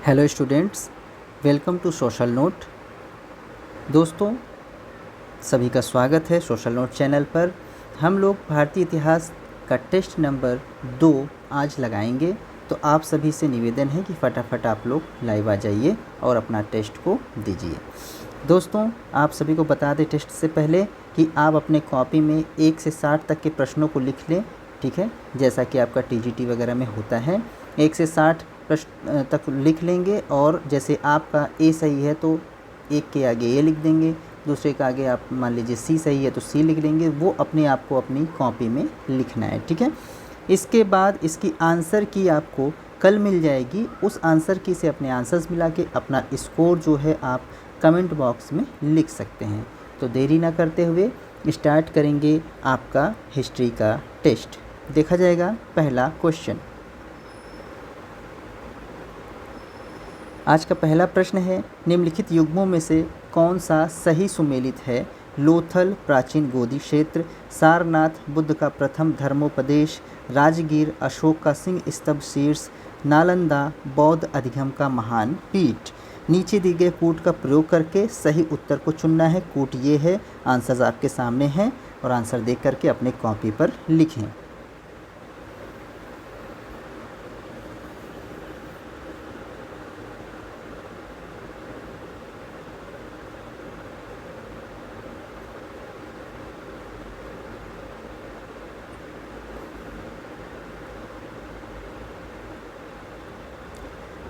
Hello students, welcome to social note. दोस्तों, सभी का स्वागत है सोशल नोट चैनल पर। हम लोग भारतीय इतिहास का टेस्ट नंबर 2 आज लगाएंगे, तो आप सभी से निवेदन है कि फटाफट आप लोग लाइव आ जाइए और अपना टेस्ट को दीजिए। दोस्तों, आप सभी को बता दें टेस्ट से पहले कि आप अपने कॉपी में 1 से 60 तक के प्रश्नों को लिख लें, ठीक है, जैसा कि आपका टीजीटी वगैरह में होता है। 1 से 60 प्रश्न तक लिख लेंगे और जैसे आपका ए सही है तो एक के आगे ए लिख देंगे, दूसरे के आगे आप मान लीजिए सी सही है तो सी लिख लेंगे। वो अपने आप को अपनी कॉपी में लिखना है, ठीक है। इसके बाद इसकी आंसर की आपको कल मिल जाएगी। उस आंसर की से अपने आंसर्स मिला के अपना स्कोर जो है आप कमेंट बॉक्स में लिख सकते हैं। तो देरी ना करते हुए स्टार्ट करेंगे आपका हिस्ट्री का टेस्ट। देखा जाएगा पहला क्वेश्चन। आज का पहला प्रश्न है, निम्नलिखित युग्मों में से कौन सा सही सुमेलित है? लोथल प्राचीन गोदी क्षेत्र, सारनाथ बुद्ध का प्रथम धर्मोपदेश, राजगीर अशोक का सिंह स्तंभ शीर्ष, नालंदा बौद्ध अधिगम का महान पीठ। नीचे दिए गए कूट का प्रयोग करके सही उत्तर को चुनना है। कूट ये है, आंसर्स आपके सामने हैं और आंसर देख करके अपने कॉपी पर लिखें।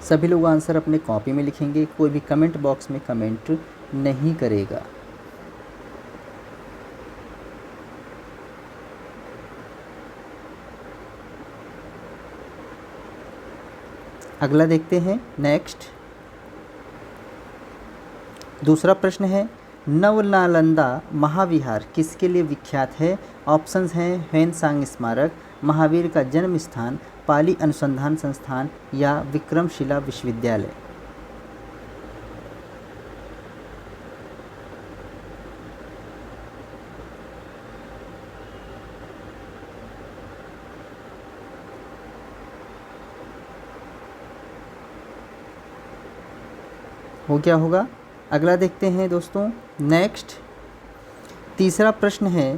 सभी लोग आंसर अपने कॉपी में लिखेंगे, कोई भी कमेंट बॉक्स में कमेंट नहीं करेगा। अगला देखते हैं, नेक्स्ट। दूसरा प्रश्न है, नवनालंदा महाविहार किसके लिए विख्यात है? ऑप्शंस हैं ह्वेनसांग स्मारक, महावीर का जन्म स्थान, पाली अनुसंधान संस्थान या विक्रमशिला विश्वविद्यालय। हो क्या होगा? अगला देखते हैं दोस्तों, नेक्स्ट। तीसरा प्रश्न है,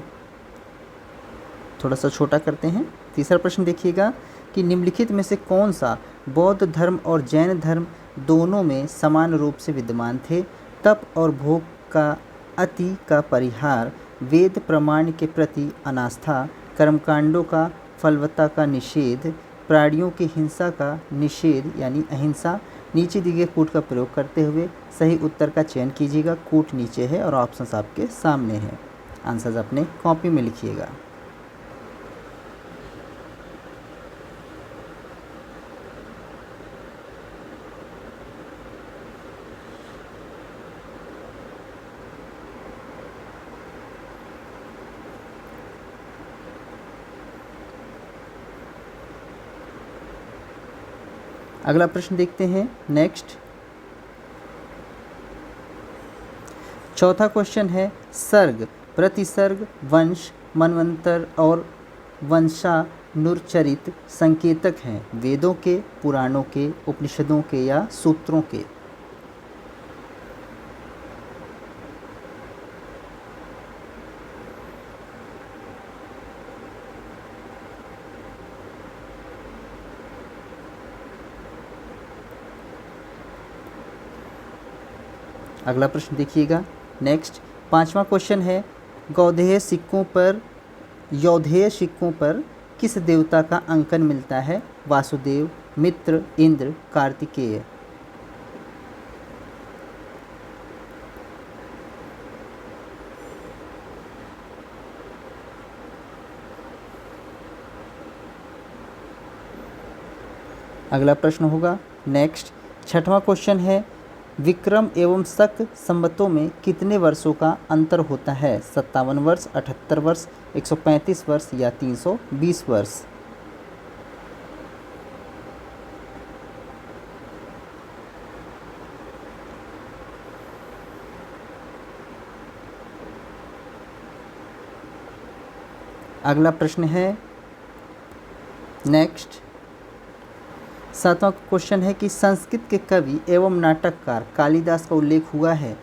थोड़ा सा छोटा करते हैं। तीसरा प्रश्न देखिएगा कि निम्नलिखित में से कौन सा बौद्ध धर्म और जैन धर्म दोनों में समान रूप से विद्यमान थे? तप और भोग का अति का परिहार, वेद प्रमाण के प्रति अनास्था, कर्मकांडों का फलवत्ता का निषेध, प्राणियों की हिंसा का निषेध यानी अहिंसा। नीचे दिए गए कूट का प्रयोग करते हुए सही उत्तर का चयन कीजिएगा। कूट नीचे है और ऑप्शंस आपके सामने है। आंसर्स अपने कॉपी में लिखिएगा। अगला प्रश्न देखते हैं, नेक्स्ट। चौथा क्वेश्चन है, सर्ग, प्रतिसर्ग, वंश, मनवंतर और वंशानुचरित संकेतक हैं वेदों के, पुराणों के, उपनिषदों के या सूत्रों के? अगला प्रश्न देखिएगा, नेक्स्ट। पांचवा क्वेश्चन है, यौधेय सिक्कों पर किस देवता का अंकन मिलता है? वासुदेव, मित्र, इंद्र, कार्तिकेय। अगला प्रश्न होगा, नेक्स्ट। छठवां क्वेश्चन है, विक्रम एवं शक संवतों में कितने वर्षों का अंतर होता है? 57 वर्ष, 78 वर्ष, 135 वर्ष या 320 वर्ष? अगला प्रश्न है, नेक्स्ट। सातवां क्वेश्चन है कि संस्कृत के कवि एवं नाटककार कालिदास का उल्लेख हुआ है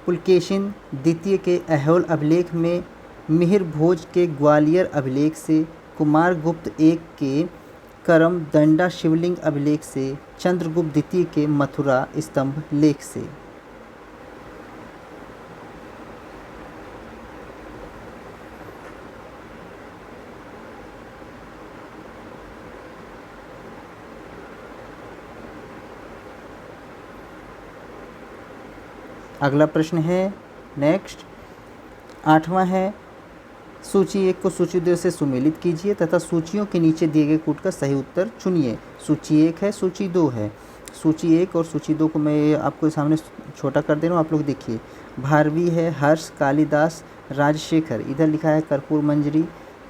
पुलकेशिन द्वितीय के ऐहोल अभिलेख में, मिहिर भोज के ग्वालियर अभिलेख से, कुमारगुप्त एक के करमदंडा शिवलिंग अभिलेख से, चंद्रगुप्त द्वितीय के मथुरा स्तंभ लेख से। अगला प्रश्न है नेक्स्ट, आठवां है, सूची एक को सूची दो से सुमेलित कीजिए तथा सूचियों के नीचे दिए गए कूट का सही उत्तर चुनिए। सूची एक है, सूची दो है। सूची एक और सूची दो को मैं आपको सामने छोटा कर दे रहा हूँ, आप लोग देखिए। भारवी है, हर्ष, कालिदास, राजशेखर, इधर लिखा है कर्पूर मंजरी,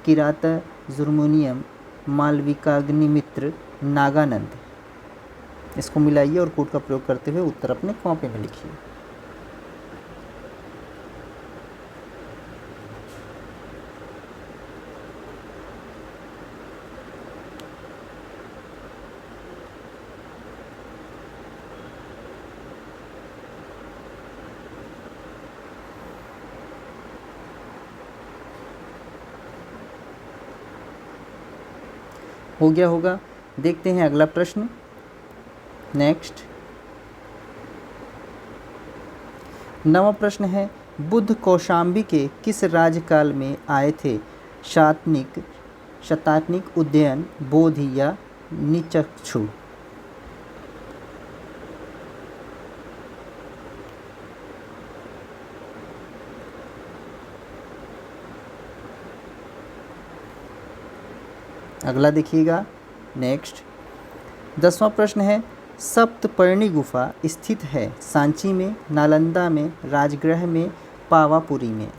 किराता जुर्मोनियम, मालविकाग्निमित्र, नागानंद। इसको मिलाइए और कूट का प्रयोग करते हुए उत्तर अपने कॉपी में लिखिए। हो गया होगा। देखते हैं अगला प्रश्न नेक्स्ट। नवा प्रश्न है, बुद्ध कौशाम्बी के किस राज्यकाल में आए थे? शतानिक, उदयन, बोधि या निचक्षु? अगला देखिएगा नेक्स्ट। 10वां प्रश्न है, सप्तपर्णी गुफा स्थित है सांची में, नालंदा में, राजगृह में, पावापुरी में?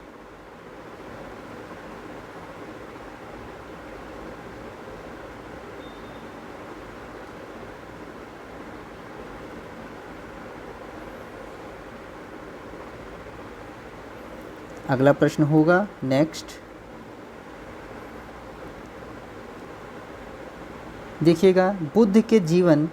अगला प्रश्न होगा नेक्स्ट। देखिएगा बुद्ध के जीवन,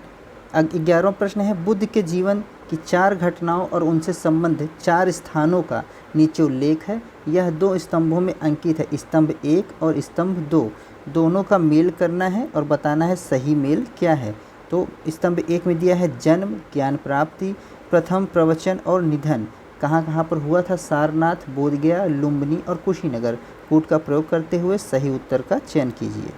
11वां प्रश्न है, बुद्ध के जीवन की 4 घटनाओं और उनसे संबंधित 4 स्थानों का नीचे उल्लेख है। यह 2 स्तंभों में अंकित है, स्तंभ 1 और स्तंभ 2। दोनों का मेल करना है और बताना है सही मेल क्या है। तो स्तंभ 1 में दिया है जन्म, ज्ञान प्राप्ति, प्रथम प्रवचन और निधन। कहाँ कहाँ पर हुआ था? सारनाथ, बोधगया, लुम्बिनी और कुशीनगर। कूट का प्रयोग करते हुए सही उत्तर का चयन कीजिए।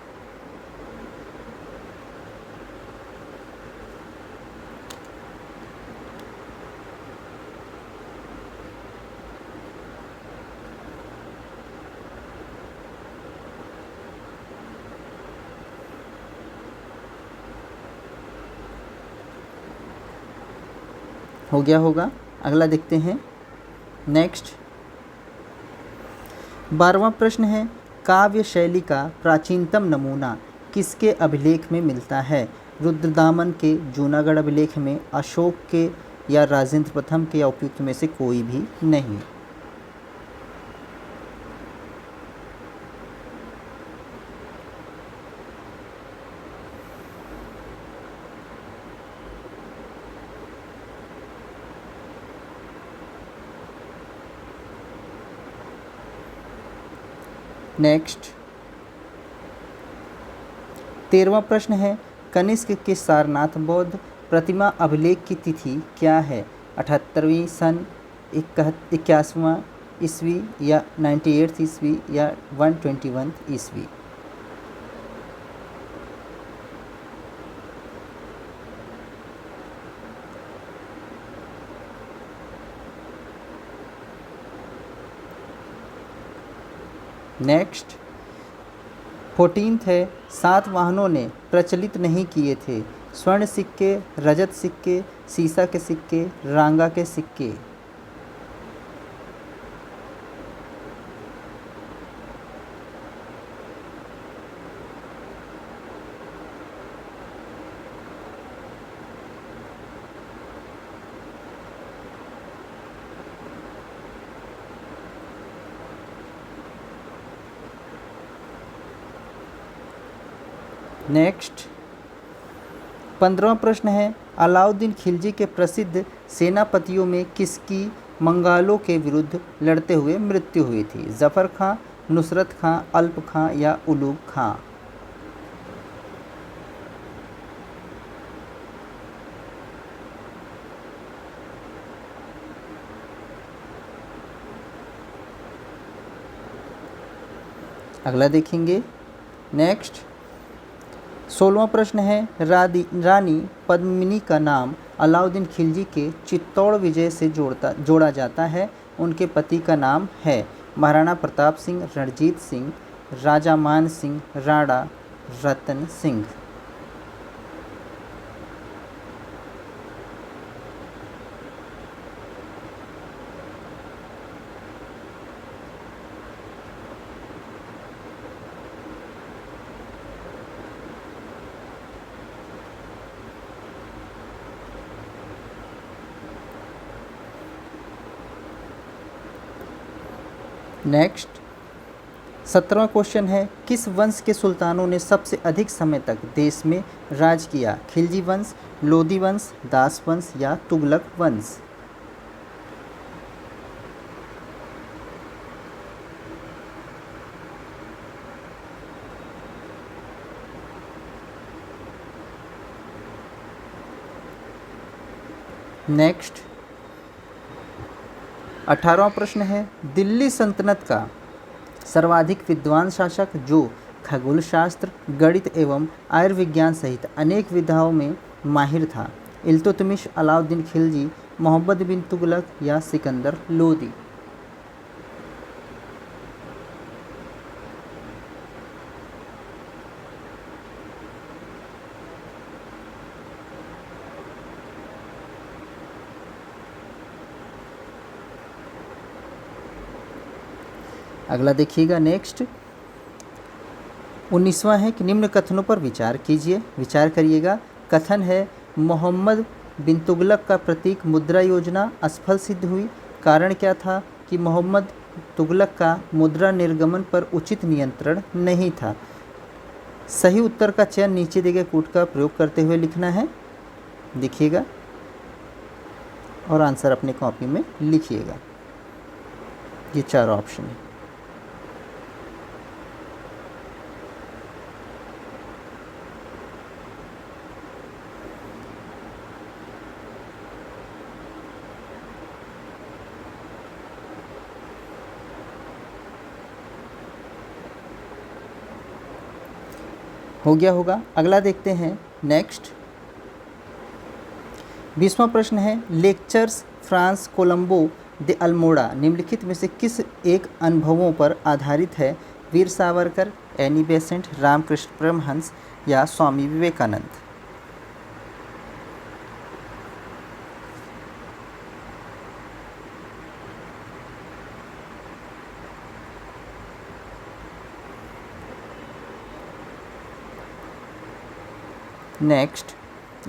हो गया होगा। अगला देखते हैं नेक्स्ट। 12वां प्रश्न है, काव्य शैली का प्राचीनतम नमूना किसके अभिलेख में मिलता है? रुद्रदामन के, जूनागढ़ अभिलेख में, अशोक के या राजेंद्र प्रथम के, या उपयुक्त में से कोई भी नहीं? नेक्स्ट। 13वां प्रश्न है, कनिष्क के सारनाथ बौद्ध प्रतिमा अभिलेख की तिथि क्या है? 78वीं सन, 81वां ईस्वी या 98 ईस्वी या 121 ईस्वी? नेक्स्ट। 14th है, सातवाहनों ने प्रचलित नहीं किए थे स्वर्ण सिक्के, रजत सिक्के, सीसा के सिक्के, रांगा के सिक्के? नेक्स्ट। 15वां प्रश्न है, अलाउद्दीन खिलजी के प्रसिद्ध सेनापतियों में किसकी मंगोलों के विरुद्ध लड़ते हुए मृत्यु हुई थी? जफ़र खां, नुसरत खां, अल्प खां या उलूग खां? अगला देखेंगे। नेक्स्ट 16वां प्रश्न है, रानी पद्मिनी का नाम अलाउद्दीन खिलजी के चित्तौड़ विजय से जोड़ा जाता है। उनके पति का नाम है महाराणा प्रताप सिंह, रणजीत सिंह, राजा मान सिंह, राणा रतन सिंह। नेक्स्ट 17वां क्वेश्चन है, किस वंश के सुल्तानों ने सबसे अधिक समय तक देश में राज किया? खिलजी वंश, लोदी वंश, दास वंश या तुगलक वंश? नेक्स्ट 18वां प्रश्न है, दिल्ली सल्तनत का सर्वाधिक विद्वान शासक जो खगोल शास्त्र, गणित एवं आयुर्विज्ञान सहित अनेक विधाओं में माहिर था? इल्तुतमिश, अलाउद्दीन खिलजी, मोहम्मद बिन तुगलक या सिकंदर लोदी? अगला देखिएगा। नेक्स्ट 19वां है कि निम्न कथनों पर विचार कीजिए, विचार करिएगा। कथन है, मोहम्मद बिन तुगलक का प्रतीक मुद्रा योजना असफल सिद्ध हुई। कारण क्या था? कि मोहम्मद तुगलक का मुद्रा निर्गमन पर उचित नियंत्रण नहीं था। सही उत्तर का चयन नीचे दिए गए कूट का प्रयोग करते हुए लिखना है, देखिएगा और आंसर अपने कॉपी में लिखिएगा। ये 4 ऑप्शन है। हो गया होगा। अगला देखते हैं। नेक्स्ट 20वां प्रश्न है, लेक्चर्स फ्रांस कोलंबो दे अल्मोड़ा निम्नलिखित में से किस एक अनुभवों पर आधारित है? वीर सावरकर, एनी बेसेंट, रामकृष्ण परमहंस या स्वामी विवेकानंद? नेक्स्ट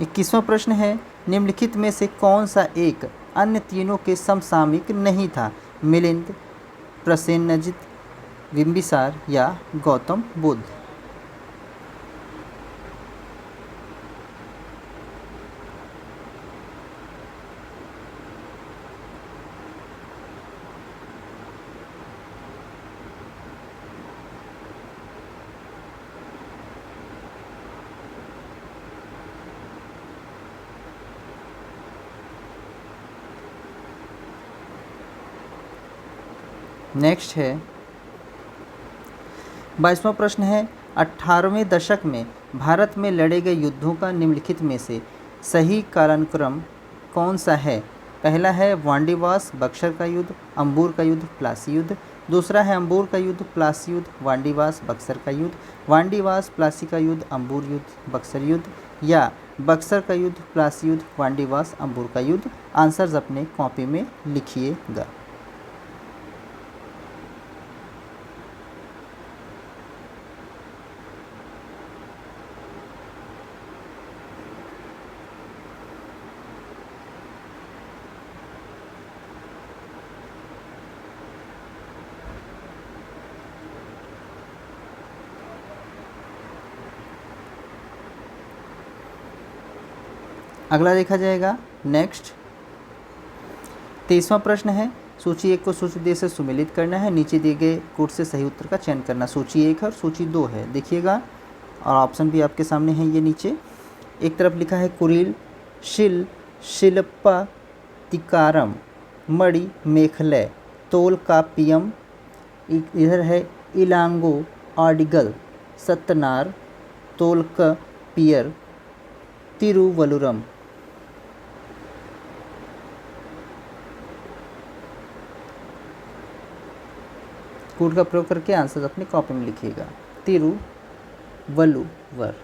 21वां प्रश्न है, निम्नलिखित में से कौन सा एक अन्य तीनों के समसामयिक नहीं था? मिलिंद, प्रसेनजित, बिंबिसार या गौतम बुद्ध? नेक्स्ट है 22वां प्रश्न है, 18वें दशक में भारत में लड़े गए युद्धों का निम्नलिखित में से सही कालानुक्रम कौन सा है? पहला है वांडीवास बक्सर का युद्ध, अंबूर का युद्ध, प्लासी युद्ध। दूसरा है अंबूर का युद्ध, प्लासी युद्ध, वांडीवास बक्सर का युद्ध, वांडीवास प्लासी का युद्ध, अंबूर युद्ध, बक्सर युद्ध या बक्सर का युद्ध, प्लासी युद्ध, वांडीवास, अंबूर का युद्ध? आंसर्स अपने कॉपी में लिखिएगा। अगला देखा जाएगा। नेक्स्ट 23वां प्रश्न है, सूची 1 को सूची 2 से सुमेलित करना है, नीचे दिए गए कोड से सही उत्तर का चयन करना। सूची 1 है और सूची 2 है, देखिएगा, और ऑप्शन भी आपके सामने है। ये नीचे एक तरफ लिखा है कुरिल शिल शिल्पा तिकारम मणि मेखलय तोल का पियम, इधर है इलांगो आडिगल सत्तनार तोलक पियर तिरुवल्लुरम। कोड का प्रयोग करके आंसर अपनी कॉपी में लिखिएगा। तिरुवल्लुवर।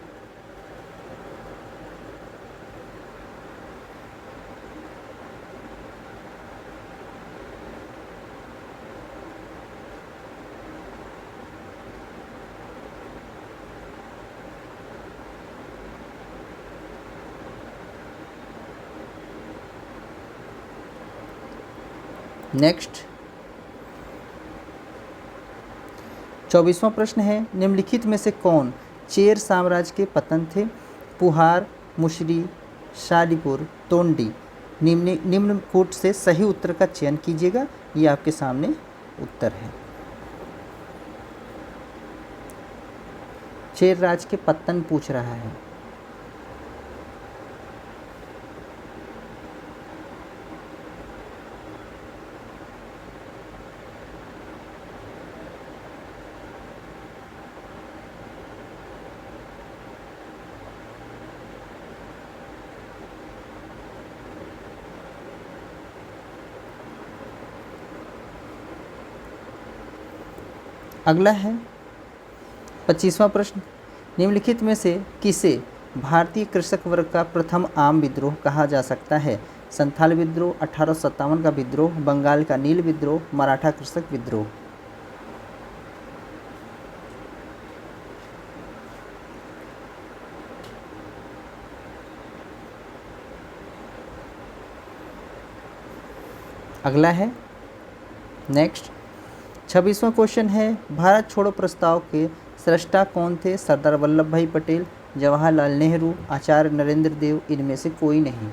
नेक्स्ट 24वां प्रश्न है, निम्नलिखित में से कौन चेर साम्राज्य के पतन थे? पुहार, मुशरी, शालीपुर, तोंडी। निम्न कोड से सही उत्तर का चयन कीजिएगा। ये आपके सामने उत्तर है। चेर राज के पतन पूछ रहा है। अगला है 25वां प्रश्न, निम्नलिखित में से किसे भारतीय कृषक वर्ग का प्रथम आम विद्रोह कहा जा सकता है? संथाल विद्रोह, 1857 का विद्रोह, बंगाल का नील विद्रोह, मराठा कृषक विद्रोह। अगला है नेक्स्ट 26वां क्वेश्चन है, भारत छोड़ो प्रस्ताव के सृष्टा कौन थे? सरदार वल्लभ भाई पटेल, जवाहरलाल नेहरू, आचार्य नरेंद्र देव, इनमें से कोई नहीं।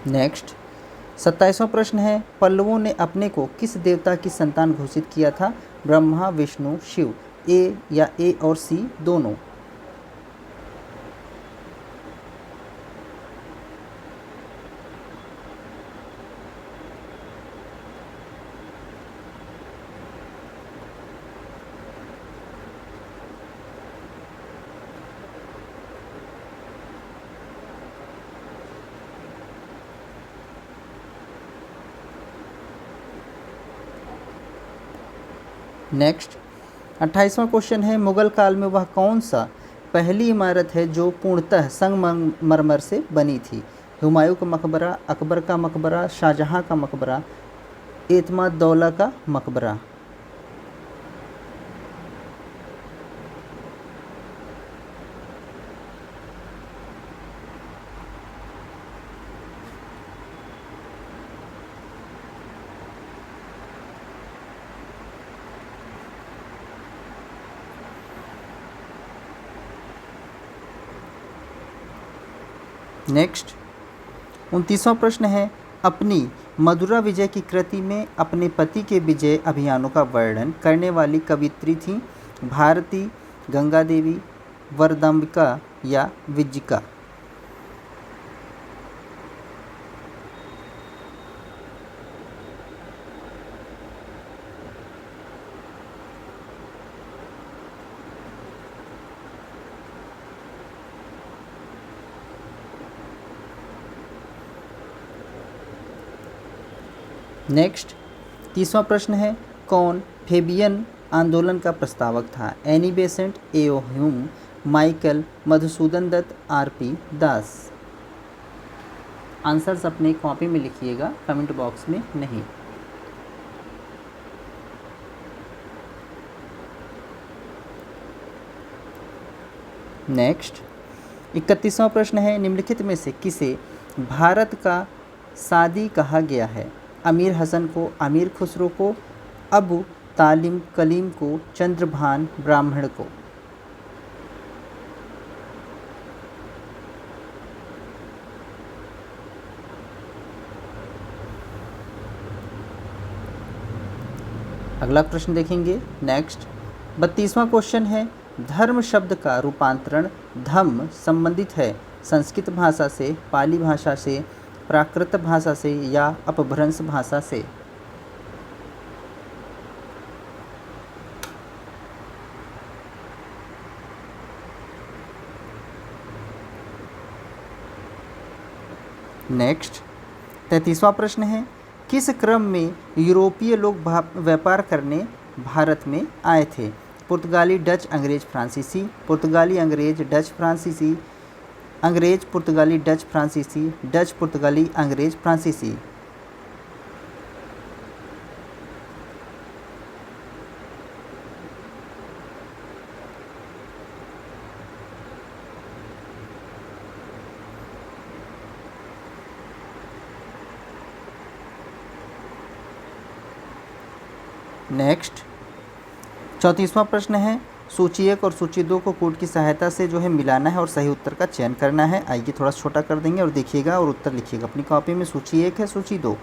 नेक्स्ट 27वां प्रश्न है, पल्लवों ने अपने को किस देवता की संतान घोषित किया था? ब्रह्मा, विष्णु, शिव। ए और सी दोनों। नेक्स्ट 28वां क्वेश्चन है, मुगल काल में वह कौन सा पहली इमारत है जो पूर्णतः संगमरमर से बनी थी? हुमायूं का मकबरा, अकबर का मकबरा, शाहजहां का मकबरा, एतमाद-दौला का मकबरा। नेक्स्ट 29वां प्रश्न है, अपनी मधुरा विजय की कृति में अपने पति के विजय अभियानों का वर्णन करने वाली कवियत्री थीं? भारती, गंगा देवी, वरदाम्बिका या विज्जिका। प्र नेक्स्ट 30वां प्रश्न है, कौन फेबियन आंदोलन का प्रस्तावक था? Annie Besant, A O. Hume, Michael Madhusudan Dutt, R P. Das. Answers अपने कॉपी में लिखिएगा, कमेंट बॉक्स में नहीं। नेक्स्ट 31वां प्रश्न है, निम्नलिखित में से किसे भारत का सादी कहा गया है? अमीर हसन को, अमीर खुसरो को, अबू तालिम कलीम को, चंद्रभान ब्राह्मण को। अगला प्रश्न देखेंगे। नेक्स्ट 32वां क्वेश्चन है, धर्म शब्द का रूपांतरण धम्म संबंधित है संस्कृत भाषा से, पाली भाषा से, प्राकृत भाषा से या अपभ्रंश भाषा से? नेक्स्ट 33वां प्रश्न है, किस क्रम में यूरोपीय लोग व्यापार करने भारत में आए थे? पुर्तगाली, डच, अंग्रेज, फ्रांसीसी, पुर्तगाली, अंग्रेज, डच, फ्रांसीसी, अंग्रेज, पुर्तगाली, डच, फ्रांसीसी, डच, पुर्तगाली, अंग्रेज, फ्रांसीसी। नेक्स्ट 34वां प्रश्न है, सूची 1 और सूची 2 को कोड की सहायता से जो है मिलाना है और सही उत्तर का चयन करना है। आइए थोड़ा छोटा कर देंगे और देखिएगा और उत्तर लिखिएगा अपनी कॉपी में। सूची 1 है, सूची 2।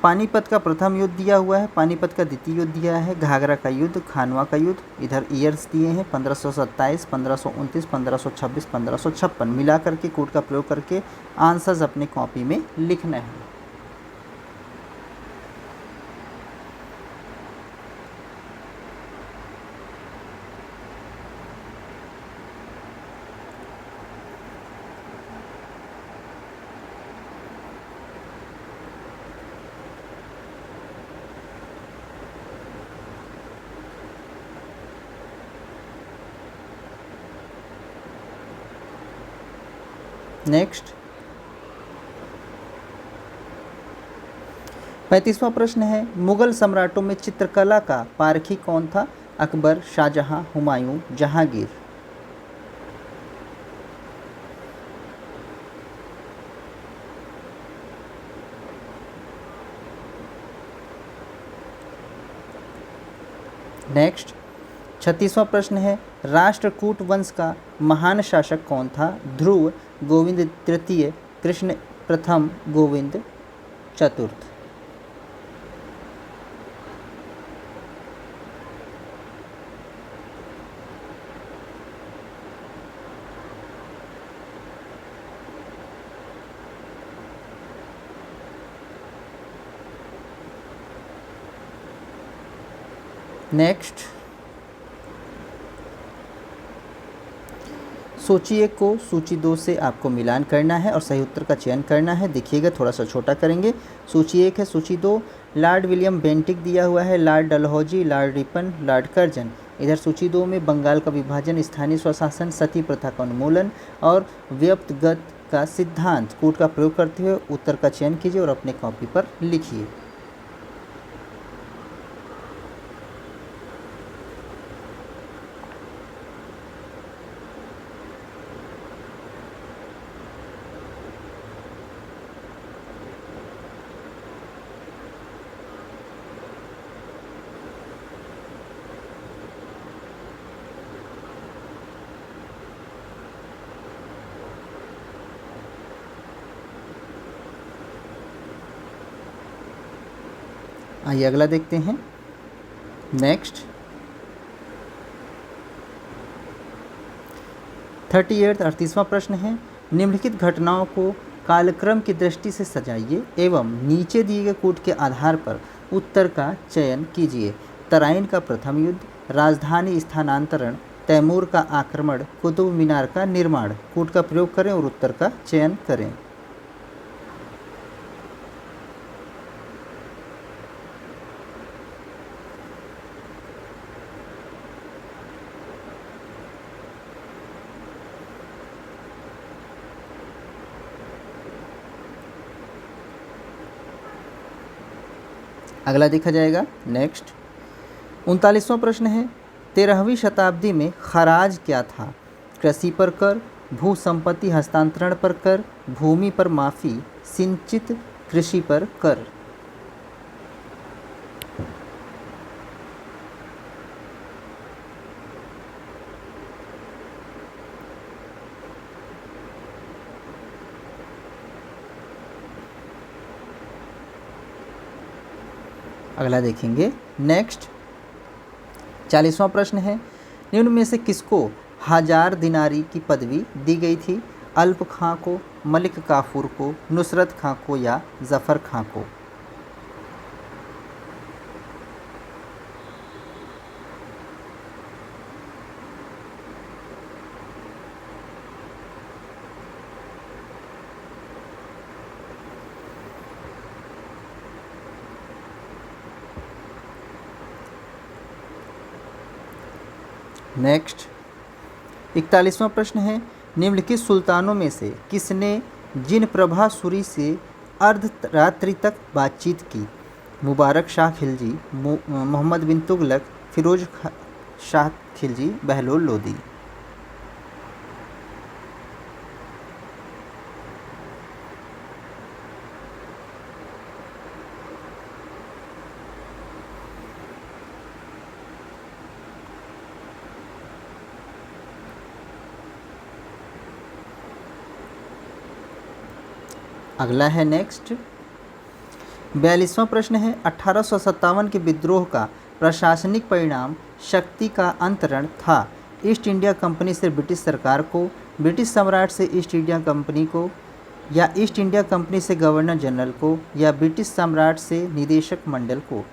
पानीपत का प्रथम युद्ध दिया हुआ है, पानीपत का द्वितीय युद्ध दिया है, घाघरा का युद्ध, खानवा का युद्ध, इधर ईयर्स दिए हैं 1527, 1529, 1526, 1556। मिला करके कोड का प्रयोग करके आंसर्स अपने कॉपी में लिखना है। नेक्स्ट 35वां प्रश्न है, मुगल सम्राटों में चित्रकला का पारखी कौन था? अकबर, शाहजहां, हुमायूं, जहांगीर। नेक्स्ट 36वां प्रश्न है, राष्ट्रकूट वंश का महान शासक कौन था? ध्रुव, गोविंद तृतीय, कृष्ण प्रथम, गोविंद चतुर्थ। नेक्स्ट सूची 1 को सूची 2 से आपको मिलान करना है और सही उत्तर का चयन करना है। देखिएगा थोड़ा सा छोटा करेंगे। सूची 1 है, सूची 2 लॉर्ड विलियम बेंटिक दिया हुआ है, Lord Dalhousie, Lord Ripon, Lord Curzon. इधर सूची 2 में बंगाल का विभाजन, स्थानीय स्वशासन, सती प्रथा का उन्मूलन और व्यक्तिगत का सिद्धांत। कोड का प्रयोग करते हुए उत्तर का चयन कीजिए और अपने कॉपी पर लिखिए। आइए अगला देखते हैं। नेक्स्ट 38वां प्रश्न है, निम्नलिखित घटनाओं को कालक्रम की दृष्टि से सजाइए एवं नीचे दिए गए कोड के आधार पर उत्तर का चयन कीजिए। तराइन का प्रथम युद्ध, राजधानी स्थानांतरण, तैमूर का आक्रमण, कुतुब मीनार का निर्माण। कोड का प्रयोग करें और उत्तर का चयन करें। अगला देखा जाएगा। नेक्स्ट 39वां प्रश्न है, 13वीं शताब्दी में खराज क्या था? कृषि पर कर, भू संपत्ति हस्तांतरण पर कर, भूमि पर माफी, सिंचित कृषि पर कर। अगला देखेंगे नेक्स्ट 40वां प्रश्न है, निम्न में से किसको हजार दिनारी की पदवी दी गई थी? अल्प खां को, मलिक काफूर को, नुसरत खां को या जफ़र खां को? नेक्स्ट 41वां प्रश्न है, निम्नलिखित सुल्तानों में से किसने जिन प्रभासुरी से अर्धरात्रि तक बातचीत की? मुबारक शाह खिलजी, मोहम्मद बिन तुगलक, फिरोज शाह खिलजी, बहलोल लोदी। अगला है नेक्स्ट 42वां प्रश्न है, 1857 के विद्रोह का प्रशासनिक परिणाम शक्ति का अंतरण था? ईस्ट इंडिया कंपनी से ब्रिटिश सरकार को, ब्रिटिश सम्राट से ईस्ट इंडिया कंपनी को, या ईस्ट इंडिया कंपनी से गवर्नर जनरल को, या ब्रिटिश सम्राट से निदेशक मंडल को?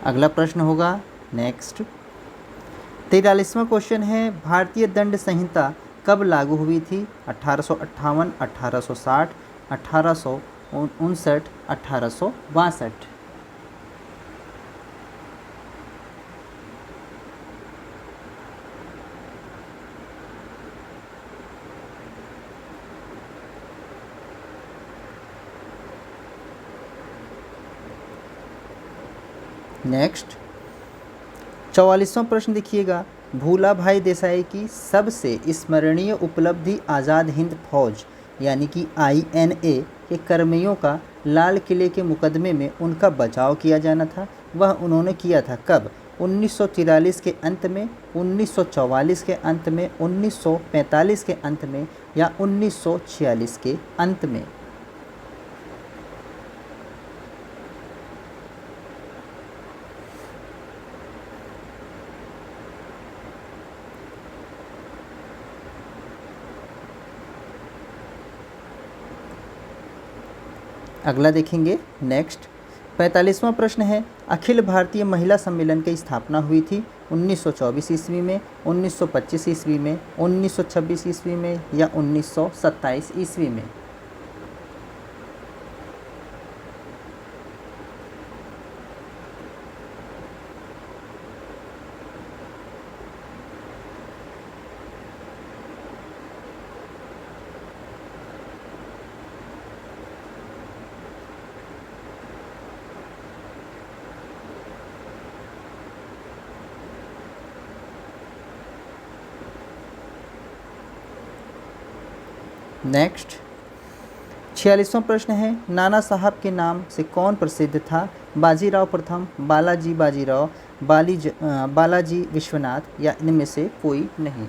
अगला प्रश्न होगा नेक्स्ट 43वां क्वेश्चन है, भारतीय दंड संहिता कब लागू हुई थी? 1858, 1860, 1859, 1862? नेक्स्ट 44वां प्रश्न देखिएगा, भूला भाई देसाई की सबसे स्मरणीय उपलब्धि आज़ाद हिंद फौज यानी कि INA के कर्मियों का लाल किले के मुकदमे में उनका बचाव किया जाना था, वह उन्होंने किया था कब? 1943 के अंत में, 1944 के अंत में, 1945 के अंत में, या 1946 के अंत में? अगला देखेंगे नेक्स्ट 45वां प्रश्न है, अखिल भारतीय महिला सम्मेलन की स्थापना हुई थी 1924 ईस्वी में, 1925 ईस्वी में, 1926 ईस्वी में, या 1927 ईस्वी में? नेक्स्ट 46वां प्रश्न है, नाना साहब के नाम से कौन प्रसिद्ध था? बाजीराव प्रथम, बालाजी बाजीराव, बालाजी विश्वनाथ, या इनमें से कोई नहीं?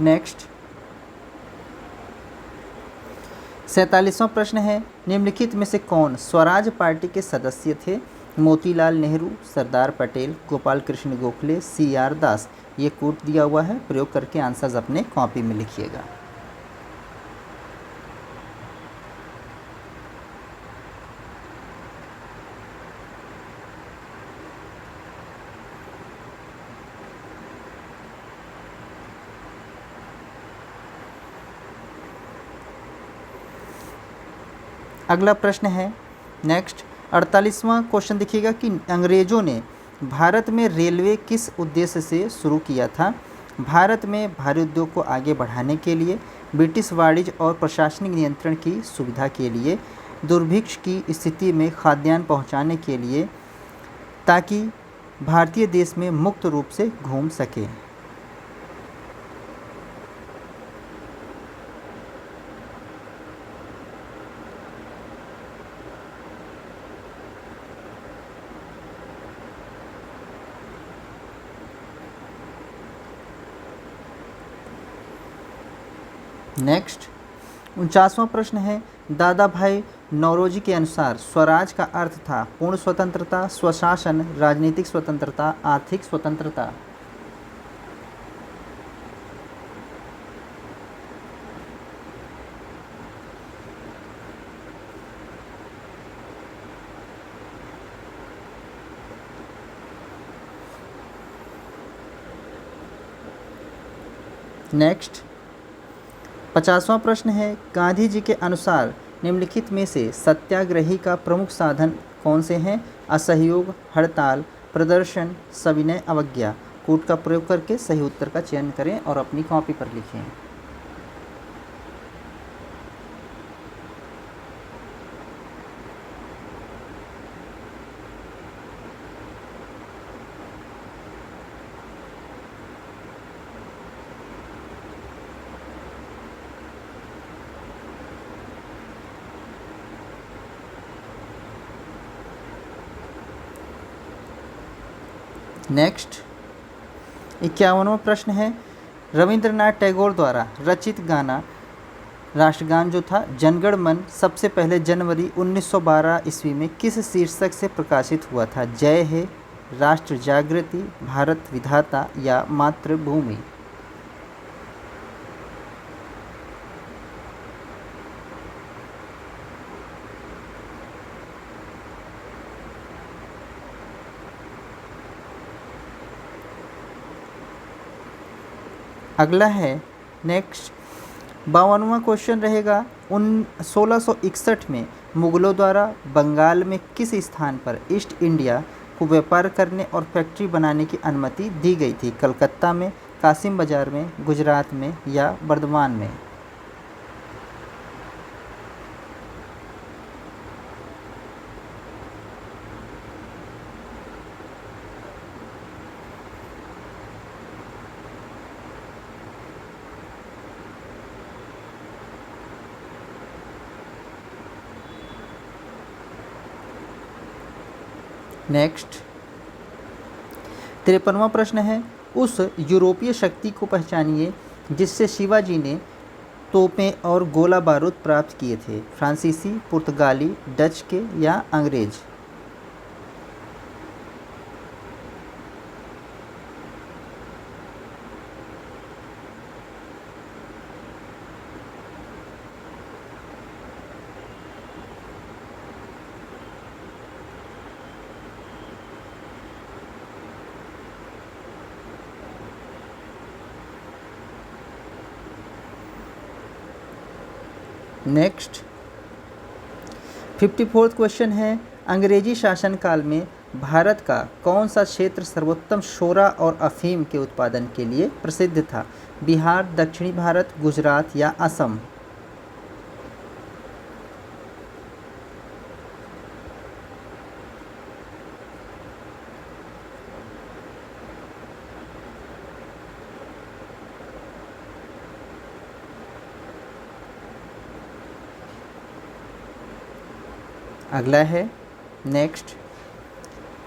नेक्स्ट 47वां प्रश्न है, निम्नलिखित में से कौन स्वराज पार्टी के सदस्य थे? मोतीलाल नेहरू, सरदार पटेल, गोपाल कृष्ण गोखले, CR दास? ये कोट दिया हुआ है, प्रयोग करके आंसर्स अपने कॉपी में लिखिएगा। अगला प्रश्न है नेक्स्ट 48वां क्वेश्चन देखिएगा कि अंग्रेज़ों ने भारत में रेलवे किस उद्देश्य से शुरू किया था। भारत में भारी उद्योग को आगे बढ़ाने के लिए, ब्रिटिश वाणिज्य और प्रशासनिक नियंत्रण की सुविधा के लिए, दुर्भिक्ष की स्थिति में खाद्यान्न पहुंचाने के लिए, ताकि भारतीय देश में मुक्त रूप से घूम सके। नेक्स्ट 49वां प्रश्न है दादा भाई नौरोजी के अनुसार स्वराज का अर्थ था पूर्ण स्वतंत्रता, स्वशासन, राजनीतिक स्वतंत्रता, आर्थिक स्वतंत्रता। नेक्स्ट 50वां प्रश्न है गांधी जी के अनुसार निम्नलिखित में से सत्याग्रही का प्रमुख साधन कौन से हैं। असहयोग, हड़ताल, प्रदर्शन, सविनय अवज्ञा। कूट का प्रयोग करके सही उत्तर का चयन करें और अपनी कॉपी पर लिखें। नेक्स्ट 51वां प्रश्न है रविंद्रनाथ टैगोर द्वारा रचित गाना राष्ट्रगान जो था जनगण मन सबसे पहले जनवरी 1912 ईस्वी में किस शीर्षक से प्रकाशित हुआ था। जय है, राष्ट्र जागृति, भारत विधाता या मातृभूमि। अगला है नेक्स्ट 52वां क्वेश्चन रहेगा 1661 में मुगलों द्वारा बंगाल में किस स्थान पर ईस्ट इंडिया को व्यापार करने और फैक्ट्री बनाने की अनुमति दी गई थी। कलकत्ता में, कासिम बाजार में, गुजरात में या बर्दवान में। नेक्स्ट 53वां प्रश्न है उस यूरोपीय शक्ति को पहचानिए जिससे शिवाजी ने तोपें और गोला बारूद प्राप्त किए थे। फ्रांसीसी, पुर्तगाली, डच के या अंग्रेज। नेक्स्ट 54th क्वेश्चन है अंग्रेजी शासनकाल में भारत का कौन सा क्षेत्र सर्वोत्तम शोरा और अफीम के उत्पादन के लिए प्रसिद्ध था। बिहार, दक्षिणी भारत, गुजरात या असम। अगला है नेक्स्ट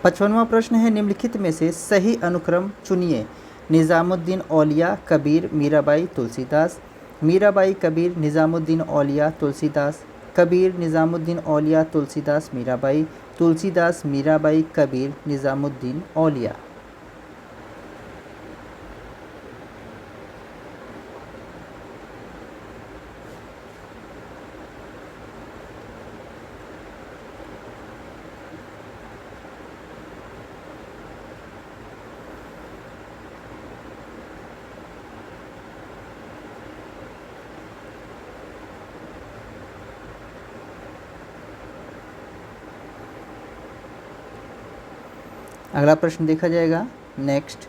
55वां प्रश्न है निम्नलिखित में से सही अनुक्रम चुनिए। निज़ामुद्दीन औलिया, कबीर, मीराबाई, तुलसीदास। मीराबाई, कबीर, निज़ामुद्दीन औलिया, तुलसीदास। कबीर, निज़ामुद्दीन औलिया, तुलसीदास, मीराबाई। तुलसीदास, मीराबाई, कबीर, निज़ामुद्दीन औलिया। अगला प्रश्न देखा जाएगा। नेक्स्ट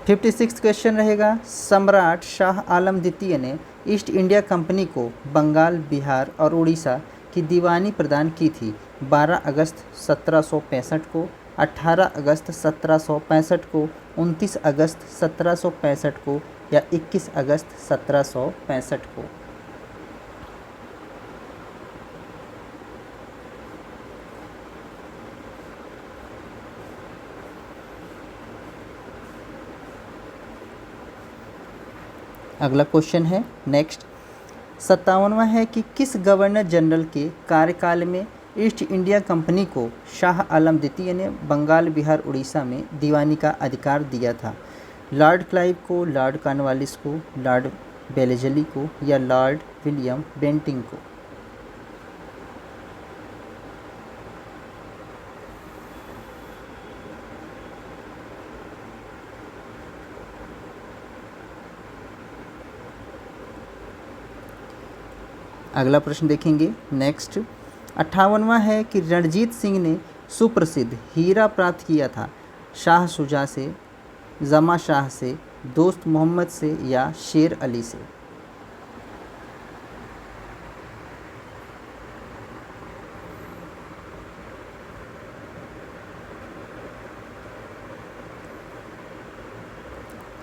56 क्वेश्चन रहेगा। सम्राट शाह आलम द्वितीय ने ईस्ट इंडिया कंपनी को बंगाल, बिहार और उड़ीसा की दीवानी प्रदान की थी। 12 अगस्त 1765 को, 18 अगस्त 1765 को, 29 अगस्त 1765 को या 21 अगस्त 1765 को। अगला क्वेश्चन है नेक्स्ट 57वां है कि किस गवर्नर जनरल के कार्यकाल में ईस्ट इंडिया कंपनी को शाह आलम द्वितीय ने बंगाल, बिहार, उड़ीसा में दीवानी का अधिकार दिया था। लॉर्ड क्लाइव को, लॉर्ड कॉर्नवालिस को, लॉर्ड वेलेस्ली को या लॉर्ड विलियम बेंटिंग को। अगला प्रश्न देखेंगे नेक्स्ट 58वां है कि रणजीत सिंह ने सुप्रसिद्ध हीरा प्राप्त किया था। शाह शुजा से, जमा शाह से, दोस्त मोहम्मद से या शेर अली से।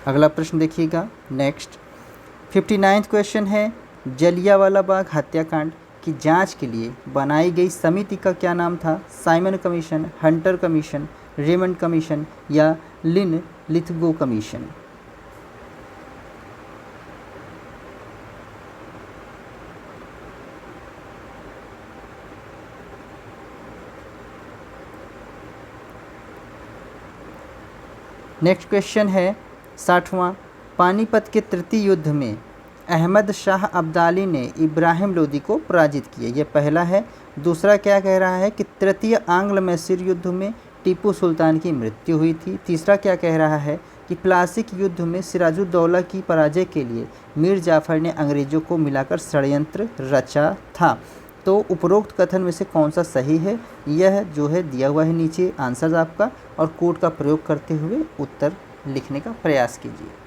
अगला प्रश्न देखिएगा नेक्स्ट 59वां क्वेश्चन है जलियांवाला बाग हत्याकांड की जांच के लिए बनाई गई समिति का क्या नाम था। Simon commission, Hunter commission, Raymond commission या लिन लिथगो कमीशन। नेक्स्ट क्वेश्चन है 60वां पानीपत के तृतीय युद्ध में अहमद शाह अब्दाली ने इब्राहिम लोदी को पराजित किया। यह पहला है। दूसरा क्या कह रहा है कि तृतीय आंग्ल मैसूर युद्ध में टीपू सुल्तान की मृत्यु हुई थी। तीसरा क्या कह रहा है कि प्लासी युद्ध में सिराजुद्दौला की पराजय के लिए मीर जाफ़र ने अंग्रेज़ों को मिलाकर षड्यंत्र रचा था। तो उपरोक्त कथन में से कौन सा सही है, यह जो है दिया हुआ है नीचे आंसर आपका, और कोड का प्रयोग करते हुए उत्तर लिखने का प्रयास कीजिए।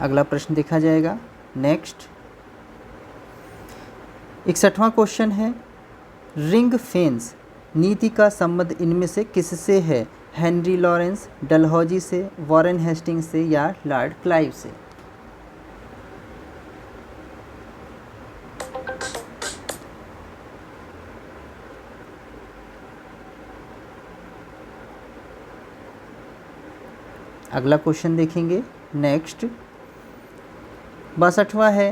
अगला प्रश्न देखा जाएगा नेक्स्ट 61वां क्वेश्चन है रिंग फेंस नीति का संबंध इनमें से किससे है। हेनरी लॉरेंस, डलहौजी से, वॉरेन हेस्टिंग्स से या लॉर्ड क्लाइव से। अगला क्वेश्चन देखेंगे नेक्स्ट 62वां है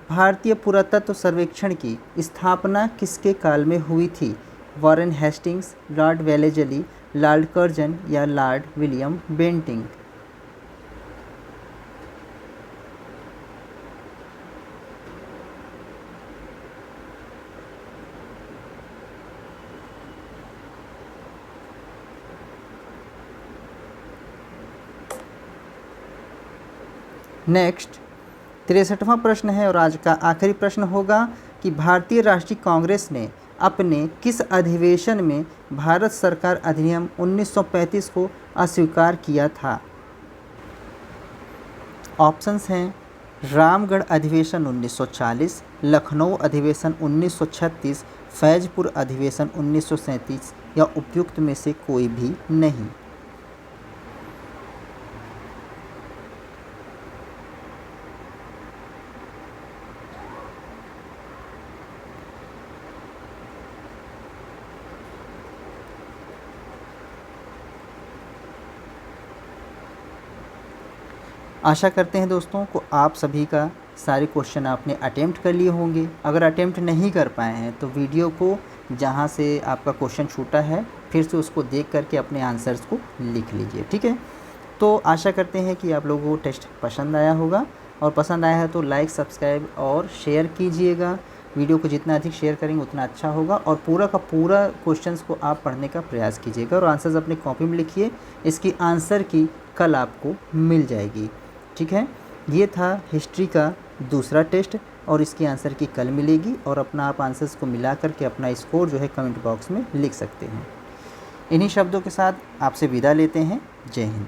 भारतीय पुरातत्व सर्वेक्षण की स्थापना किसके काल में हुई थी। Warren Hastings, Lord Wellesley, Lord Curzon या लॉर्ड विलियम बेंटिंग। नेक्स्ट 63वां प्रश्न है और आज का आखिरी प्रश्न होगा कि भारतीय राष्ट्रीय कांग्रेस ने अपने किस अधिवेशन में भारत सरकार अधिनियम 1935 को अस्वीकार किया था। ऑप्शंस हैं रामगढ़ अधिवेशन 1940, लखनऊ अधिवेशन 1936, फैजपुर अधिवेशन 1937 या उपयुक्त में से कोई भी नहीं। आशा करते हैं दोस्तों को आप सभी का सारे क्वेश्चन आपने अटेम्प्ट कर लिए होंगे। अगर अटेम्प्ट नहीं कर पाए हैं तो वीडियो को जहां से आपका क्वेश्चन छूटा है फिर से उसको देख करके अपने आंसर्स को लिख लीजिए, ठीक है। तो आशा करते हैं कि आप लोगों को टेस्ट पसंद आया होगा, और पसंद आया है तो लाइक, सब्सक्राइब और शेयर कीजिएगा। वीडियो को जितना अधिक शेयर करेंगे उतना अच्छा होगा, और पूरा का पूरा क्वेश्चंस को आप पढ़ने का प्रयास कीजिएगा और आंसर्स अपने कॉपी में लिखिए। इसकी आंसर की कल आपको मिल जाएगी, ठीक है। ये था हिस्ट्री का दूसरा टेस्ट, और इसकी आंसर की कल मिलेगी, और अपना आप आंसर्स को मिला करके अपना स्कोर जो है कमेंट बॉक्स में लिख सकते हैं। इन्हीं शब्दों के साथ आपसे विदा लेते हैं। जय हिंद।